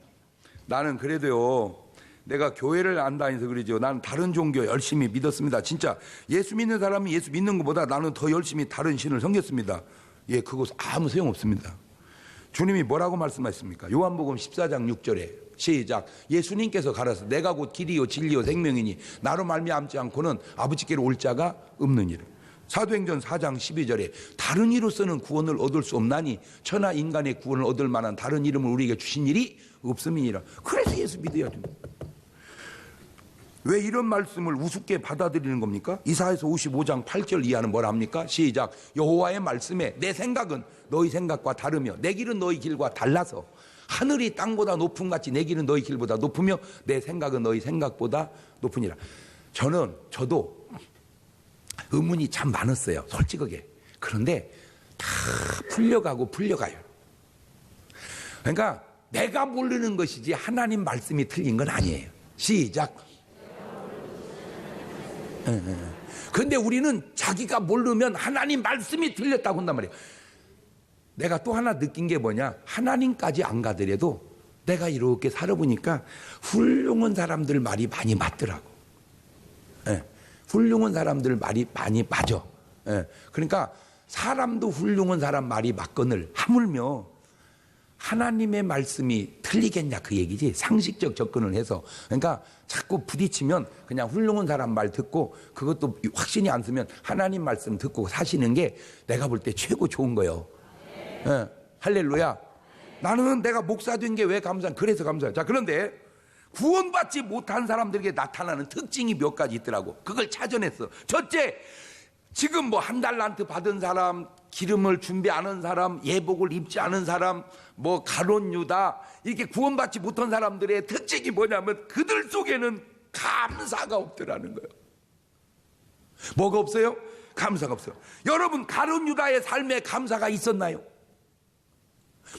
나는 그래도요 내가 교회를 안 다녀서 그러죠. 나는 다른 종교 열심히 믿었습니다. 진짜 예수 믿는 사람이 예수 믿는 것보다 나는 더 열심히 다른 신을 섬겼습니다. 예, 그거 아무 소용없습니다. 주님이 뭐라고 말씀하셨습니까? 요한복음 14장 6절에 시작. 예수님께서 가라사 내가 곧 길이요 진리요 생명이니 나로 말미암지 않고는 아버지께로 올 자가 없느니라. 사도행전 4장 12절에 다른 이로서는 구원을 얻을 수 없나니 천하 인간의 구원을 얻을 만한 다른 이름을 우리에게 주신 일이 없음이니라. 그래서 예수 믿어야 됩니다. 왜 이런 말씀을 우습게 받아들이는 겁니까? 이사야서 55장 8절 이하는 뭐라 합니까? 시작. 여호와의 말씀에 내 생각은 너희 생각과 다르며 내 길은 너희 길과 달라서 하늘이 땅보다 높음 같이 내 길은 너희 길보다 높으며 내 생각은 너희 생각보다 높으니라. 저도 의문이 참 많았어요. 솔직하게. 그런데 다 풀려가요. 그러니까 내가 모르는 것이지 하나님 말씀이 틀린 건 아니에요. 시작. 그런데 우리는 자기가 모르면 하나님 말씀이 틀렸다고 한단 말이에요. 내가 또 하나 느낀 게 뭐냐, 하나님까지 안 가더라도 내가 이렇게 살아보니까 훌륭한 사람들 말이 많이 맞더라고. 훌륭한 사람들 말이 많이 맞아. 그러니까 사람도 훌륭한 사람 말이 맞거늘 하물며 하나님의 말씀이 틀리겠냐 그 얘기지. 상식적 접근을 해서. 그러니까 자꾸 부딪히면 그냥 훌륭한 사람 말 듣고 그것도 확신이 안 쓰면 하나님 말씀 듣고 사시는 게 내가 볼 때 최고 좋은 거예요. 할렐루야. 나는 내가 목사 된 게 왜 그래서 감사해요. 자, 그런데 구원받지 못한 사람들에게 나타나는 특징이 몇 가지 있더라고. 그걸 찾아냈어. 첫째, 지금 뭐 한 달란트 받은 사람, 기름을 준비 안 한 사람, 예복을 입지 않은 사람, 뭐 가론 유다, 이렇게 구원받지 못한 사람들의 특징이 뭐냐면 그들 속에는 감사가 없더라는 거예요. 뭐가 없어요? 감사가 없어요. 여러분, 가론 유다의 삶에 감사가 있었나요?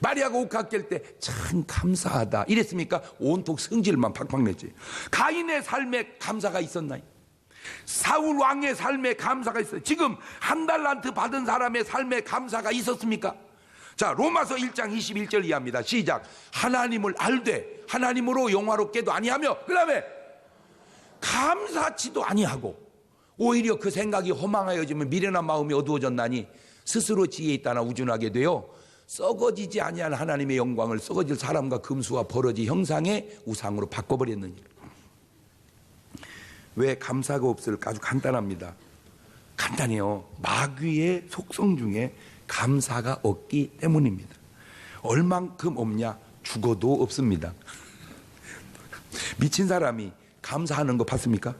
마리아가 옥합 깰 때 참 감사하다 이랬습니까? 온통 성질만 팍팍 냈지. 가인의 삶에 감사가 있었나요? 사울 왕의 삶에 감사가 있어요. 지금 한 달란트 받은 사람의 삶에 감사가 있었습니까? 자, 로마서 1장 21절 이하입니다. 시작. 하나님을 알되 하나님으로 영화롭게도 아니하며 그 다음에 감사치도 아니하고 오히려 그 생각이 허망하여지면 미련한 마음이 어두워졌나니 스스로 지혜 있다나 우준하게 되어 썩어지지 아니한 하나님의 영광을 썩어질 사람과 금수와 버러지 형상의 우상으로 바꿔버렸느니라. 왜 감사가 없을까? 아주 간단합니다. 간단해요. 마귀의 속성 중에 감사가 없기 때문입니다. 얼만큼 없냐? 죽어도 없습니다. 미친 사람이 감사하는 거 봤습니까?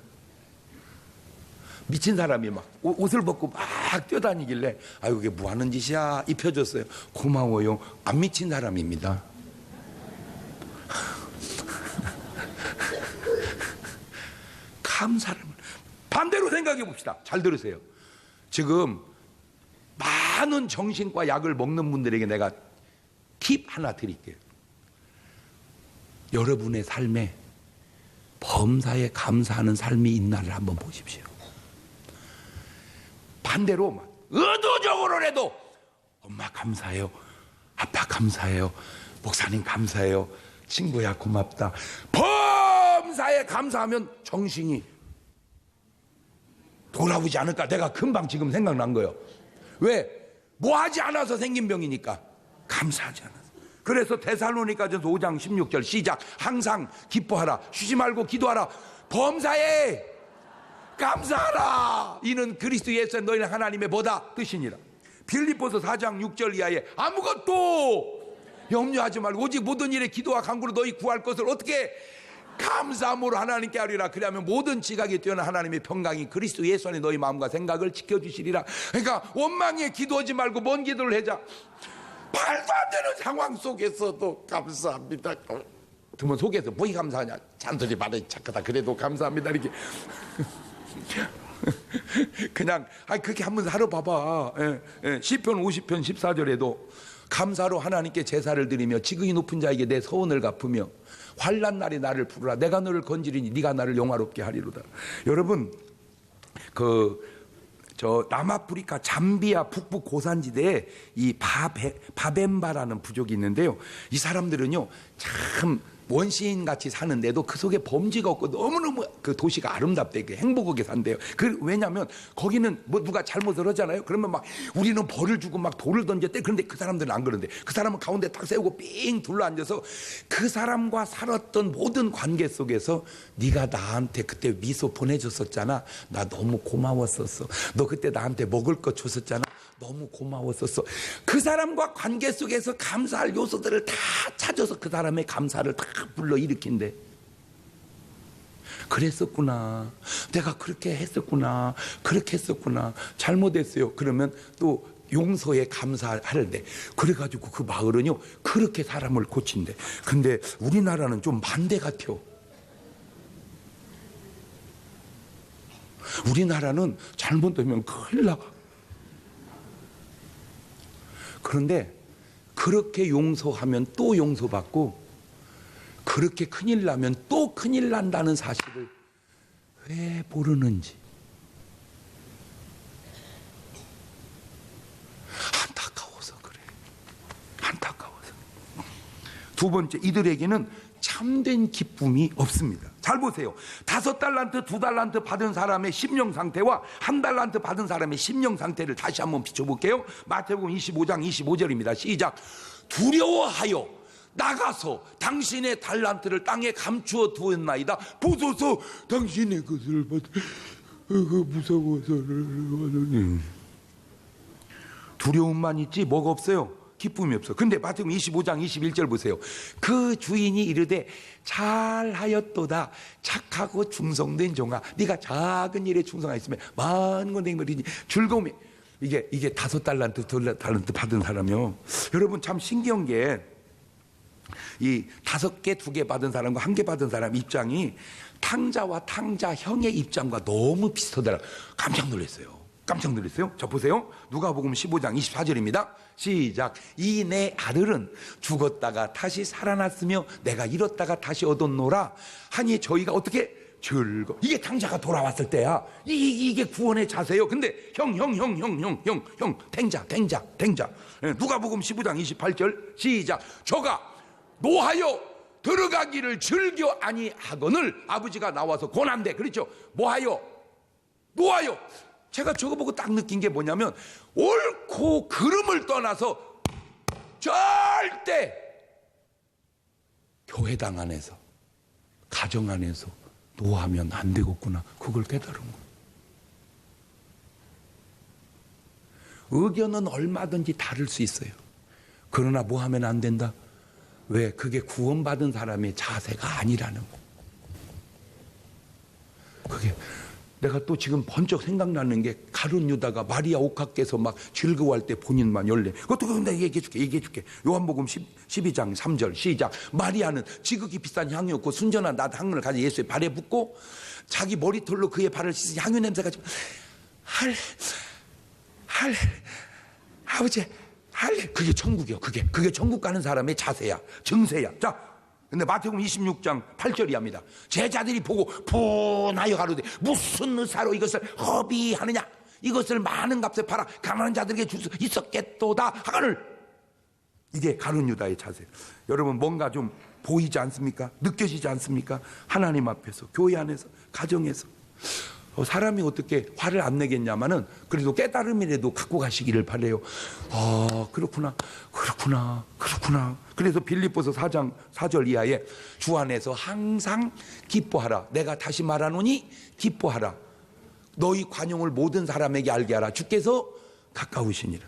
미친 사람이 막 옷을 벗고 막 뛰어다니길래 아유 이게 뭐 하는 짓이야 입혀줬어요. 고마워요. 안 미친 사람입니다. 감사를 반대로 생각해 봅시다. 잘 들으세요. 지금 많은 정신과 약을 먹는 분들에게 내가 팁 하나 드릴게요. 여러분의 삶에 범사에 감사하는 삶이 있나를 한번 보십시오. 반대로 막 의도적으로라도 엄마 감사해요, 아빠 감사해요, 목사님 감사해요, 친구야 고맙다, 범사에 감사하면 정신이 돌아오지 않을까. 내가 금방 지금 생각난 거예요. 왜? 뭐 하지 않아서 생긴 병이니까 감사하지 않아서. 그래서 데살로니가전서 5장 16절 시작. 항상 기뻐하라, 쉬지 말고 기도하라, 범사에 감사하라. 이는 그리스도 예수에 너희는 하나님의 뭐다 뜻이니라. 빌립보서 4장 6절 이하에 아무것도 염려하지 말고 오직 모든 일에 기도와 간구로 너희 구할 것을 어떻게 감사함으로 하나님께 하리라. 그러면 모든 지각이 뛰어난 하나님의 평강이 그리스도 예수 안에 너희 마음과 생각을 지켜주시리라. 그러니까 원망에 기도하지 말고 뭔 기도를 하자. 말도 안 되는 상황 속에서도 감사합니다. 그러면 속에서 뭐이 감사하냐? 잔소리 말해 착하다. 그래도 감사합니다. 이렇게 그냥 그렇게 한번 살아봐봐. 시편 50편 14절에도 감사로 하나님께 제사를 드리며 지극히 높은 자에게 내 서원을 갚으며 환난 날에 나를 부르라. 내가 너를 건지리니 네가 나를 영화롭게 하리로다. 여러분 저 남아프리카 잠비아 북부 고산지대에 이 바벤바라는 부족이 있는데요. 이 사람들은요 참 원시인 같이 사는데도 그 속에 범죄가 없고 너무너무 그 도시가 아름답대, 행복하게 산대요. 왜냐하면 거기는 뭐 누가 잘못을 하잖아요. 그러면 막 우리는 벌을 주고 막 돌을 던졌대. 그런데 그 사람들은 안 그런데, 그 사람은 가운데 딱 세우고 삥 둘러앉아서 그 사람과 살았던 모든 관계 속에서 네가 나한테 그때 미소 보내줬었잖아. 나 너무 고마웠었어. 너 그때 나한테 먹을 거 줬었잖아. 너무 고마웠었어. 그 사람과 관계 속에서 감사할 요소들을 다 찾아서 그 사람의 감사를 다 불러일으킨대. 그랬었구나. 내가 그렇게 했었구나. 그렇게 했었구나. 잘못했어요. 그러면 또 용서에 감사하는데, 그래가지고 그 마을은요 그렇게 사람을 고친대. 근데 우리나라는 좀 반대 같아요. 우리나라는 잘못되면 큰일 나. 그런데 그렇게 용서하면 또 용서받고, 그렇게 큰일 나면 또 큰일 난다는 사실을 왜 모르는지. 안타까워서 그래. 안타까워서. 두 번째, 이들에게는 참된 기쁨이 없습니다. 잘 보세요. 5달란트, 2달란트 받은 사람의 심령 상태와 1달란트 받은 사람의 심령 상태를 다시 한번 비춰볼게요. 마태복음 25장 25절입니다. 시작. 두려워하여 나가서 당신의 달란트를 땅에 감추어 두었나이다. 보소서, 당신의 것을 무서워서. 두려움만 있지 뭐가 없어요? 기쁨이 없어. 근데 마태복음 25장 21절 보세요. 그 주인이 이르되 잘하였도다 착하고 충성된 종아, 네가 작은 일에 충성하였으면 많은 건 된 거리니 즐거움이. 이게 5달란트 2달란트 받은 사람이요. 여러분 참 신기한 게, 이 5개 2개 받은 사람과 1개 받은 사람 입장이 탕자와 탕자형의 입장과 너무 비슷하더라. 깜짝 놀랐어요. 깜짝 놀랐어요. 자 보세요. 누가복음 15장 24절입니다. 시작. 이 내 아들은 죽었다가 다시 살아났으며 내가 잃었다가 다시 얻었노라 하니 저희가 어떻게 즐거. 이게 탕자가 돌아왔을 때야. 이게 구원의 자세요. 근데 형 탱자. 누가복음 15장 28절 시작. 저가 노하여 들어가기를 즐겨 아니하거늘 아버지가 나와서 권한대. 그렇죠. 노하여. 제가 저거 보고 딱 느낀 게 뭐냐면, 옳고 그름을 떠나서 절대 교회당 안에서, 가정 안에서 노하면 안 되겠구나. 그걸 깨달은 거예요. 의견은 얼마든지 다를 수 있어요. 그러나 뭐 하면 안 된다? 왜? 그게 구원받은 사람의 자세가 아니라는 거. 그게 내가 또 지금 번쩍 생각나는 게, 가룟 유다가 마리아 옥합께서 막 즐거워할 때 본인만 열래. 그것도 내가 얘기해줄게. 요한복음 12장 3절 시작. 마리아는 지극히 비싼 향이었고 순전한 낫 향을 가져 예수의 발에 붓고 자기 머리털로 그의 발을 씻으니 향유 냄새가 좀 아버지 그게 천국이요. 그게 천국 가는 사람의 자세야, 증세야. 자, 근데 마태복음 26장 8절이 합니다. 제자들이 보고 분하여 가로되 무슨 의사로 이것을 허비하느냐? 이것을 많은 값에 팔아 가난한 자들에게 줄 수 있었겠도다 하거늘. 이게 가룟 유다의 자세. 여러분 뭔가 좀 보이지 않습니까? 느껴지지 않습니까? 하나님 앞에서, 교회 안에서, 가정에서. 사람이 어떻게 화를 안 내겠냐마는 그래도 깨달음이라도 갖고 가시기를 바래요. 그렇구나. 그래서 빌립보서 4장 4절 이하에 주 안에서 항상 기뻐하라. 내가 다시 말하노니 기뻐하라. 너희 관용을 모든 사람에게 알게 하라. 주께서 가까우시니라.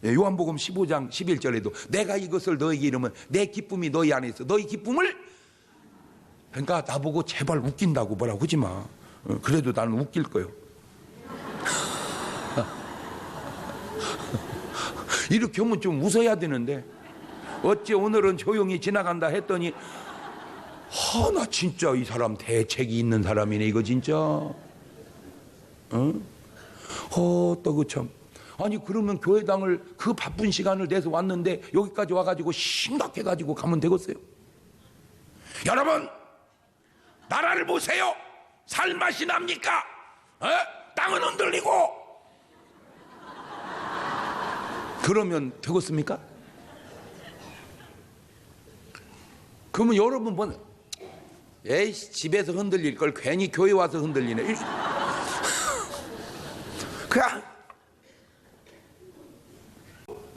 요한복음 15장 11절에도 내가 이것을 너에게 이르면 내 기쁨이 너희 안에 있어. 너희 기쁨을. 그러니까 나보고 제발 웃긴다고 뭐라고 하지 마. 그래도 나는 웃길 거예요. 이렇게 하면 좀 웃어야 되는데 어째 오늘은 조용히 지나간다 했더니 나 진짜 이 사람 대책이 있는 사람이네 이거 진짜. 또 참. 아니 그러면 교회당을 그 바쁜 시간을 내서 왔는데 여기까지 와가지고 심각해가지고 가면 되겠어요? 여러분 나라를 보세요. 살맛이 납니까? 땅은 흔들리고. 그러면 되겠습니까? 그러면 여러분 보면 에이씨 집에서 흔들릴 걸 괜히 교회 와서 흔들리네. 그냥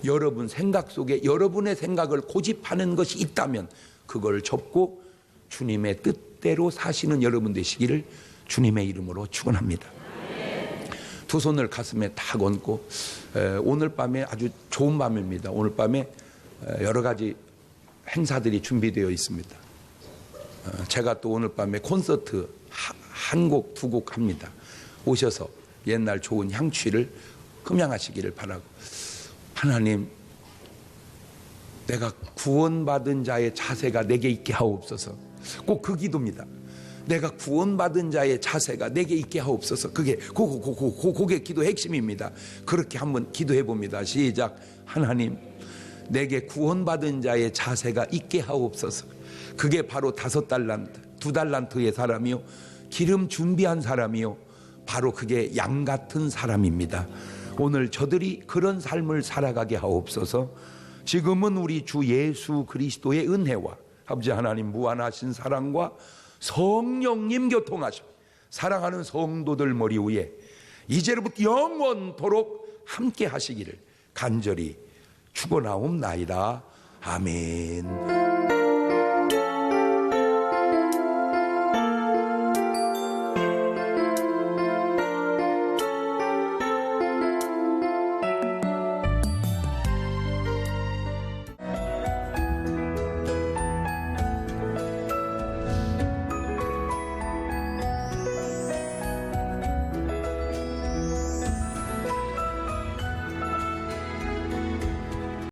여러분 생각 속에 여러분의 생각을 고집하는 것이 있다면 그걸 접고 주님의 뜻대로 사시는 여러분 되시기를 주님의 이름으로 축원합니다. 두 손을 가슴에 딱 얹고 오늘 밤에 아주 좋은 밤입니다. 오늘 밤에 여러 가지 행사들이 준비되어 있습니다. 제가 또 오늘 밤에 콘서트 한 곡, 두 곡 합니다. 오셔서 옛날 좋은 향취를 흠양하시기를 바라고, 하나님 내가 구원받은 자의 자세가 내게 있게 하옵소서. 꼭 그 기도입니다. 내가 구원받은 자의 자세가 내게 있게 하옵소서. 그게 그게 기도의 핵심입니다. 그렇게 한번 기도해 봅니다. 시작. 하나님 내게 구원받은 자의 자세가 있게 하옵소서. 그게 바로 5달란트, 2달란트의 사람이요, 기름 준비한 사람이요, 바로 그게 양 같은 사람입니다. 오늘 저들이 그런 삶을 살아가게 하옵소서. 지금은 우리 주 예수 그리스도의 은혜와 아버지 하나님 무한하신 사랑과 성령님 교통하셔 사랑하는 성도들 머리 위에 이제로부터 영원토록 함께 하시기를 간절히 축원하옵나이다. 아멘.